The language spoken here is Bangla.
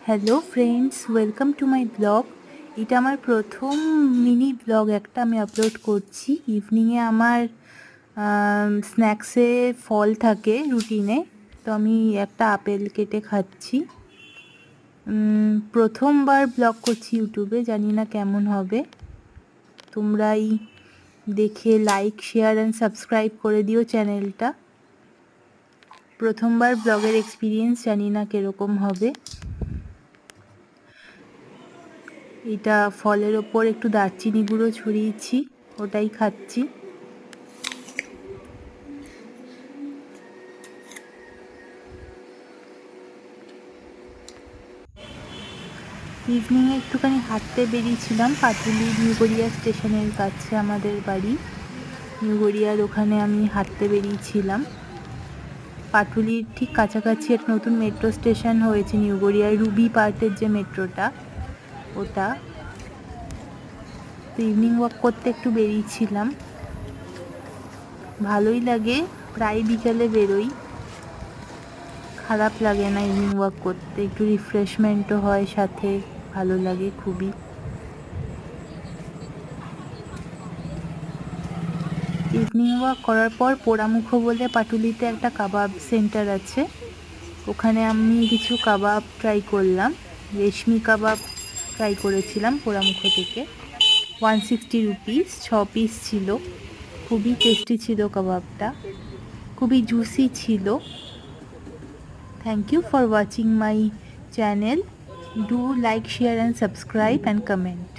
Hello friends, welcome to my blog. এটা আমার প্রথম মিনি ব্লগ একটা আমি আপলোড করছি। ইভিনিংয়ে আমার স্ন্যাক্সে ফল থাকে রুটিনে, তো আমি একটা আপেল কেটে খাচ্ছি। প্রথমবার ব্লগ করছি ইউটিউবে, জানি না কেমন হবে। তোমরাই দেখে লাইক, শেয়ার অ্যান্ড সাবস্ক্রাইব করে দিও চ্যানেলটা। প্রথমবার ব্লগের এক্সপিরিয়েন্স, জানি না কীরকম হবে। এটা ফলের ওপর একটু দারচিনি গুঁড়ো ছড়িয়েছি, ওটাই খাচ্ছি। ইভিনিংয়ে একটুখানি হাঁটতে বেরিয়েছিলাম পাটুলি নিউ গড়িয়া স্টেশনের কাছে আমাদের বাড়ি। নিউ গড়িয়ার ওখানে আমি হাঁটতে বেরিয়েছিলাম। পাটুলির ঠিক কাছাকাছি একটা নতুন মেট্রো স্টেশন হয়েছে নিউ গড়িয়ায়, রুবি পার্টের যে মেট্রোটা, ওটা। তো ইভিনিং ওয়াক করতে একটু বেরিয়েছিলাম, ভালোই লাগে। প্রায় বিকালে বেরোই, খারাপ লাগে না ইভিনিং ওয়াক করতে, একটু রিফ্রেশমেন্টও হয় সাথে, ভালো লাগে খুবই। ইভিনিং ওয়াক করার পর পোড়ামুখো বলে পাটুলিতে একটা কাবাব সেন্টার আছে, ওখানে আমি কিছু কাবাব ট্রাই করলাম। রেশমি কাবাব ট্রাই করেছিলাম পোড়ামুখো থেকে। 160 রুপিস, 6 পিস ছিল। খুবই টেস্টি ছিল কাবাবটা, খুবই জুসি ছিল। Thank you for watching my channel. Do like, share and subscribe and comment.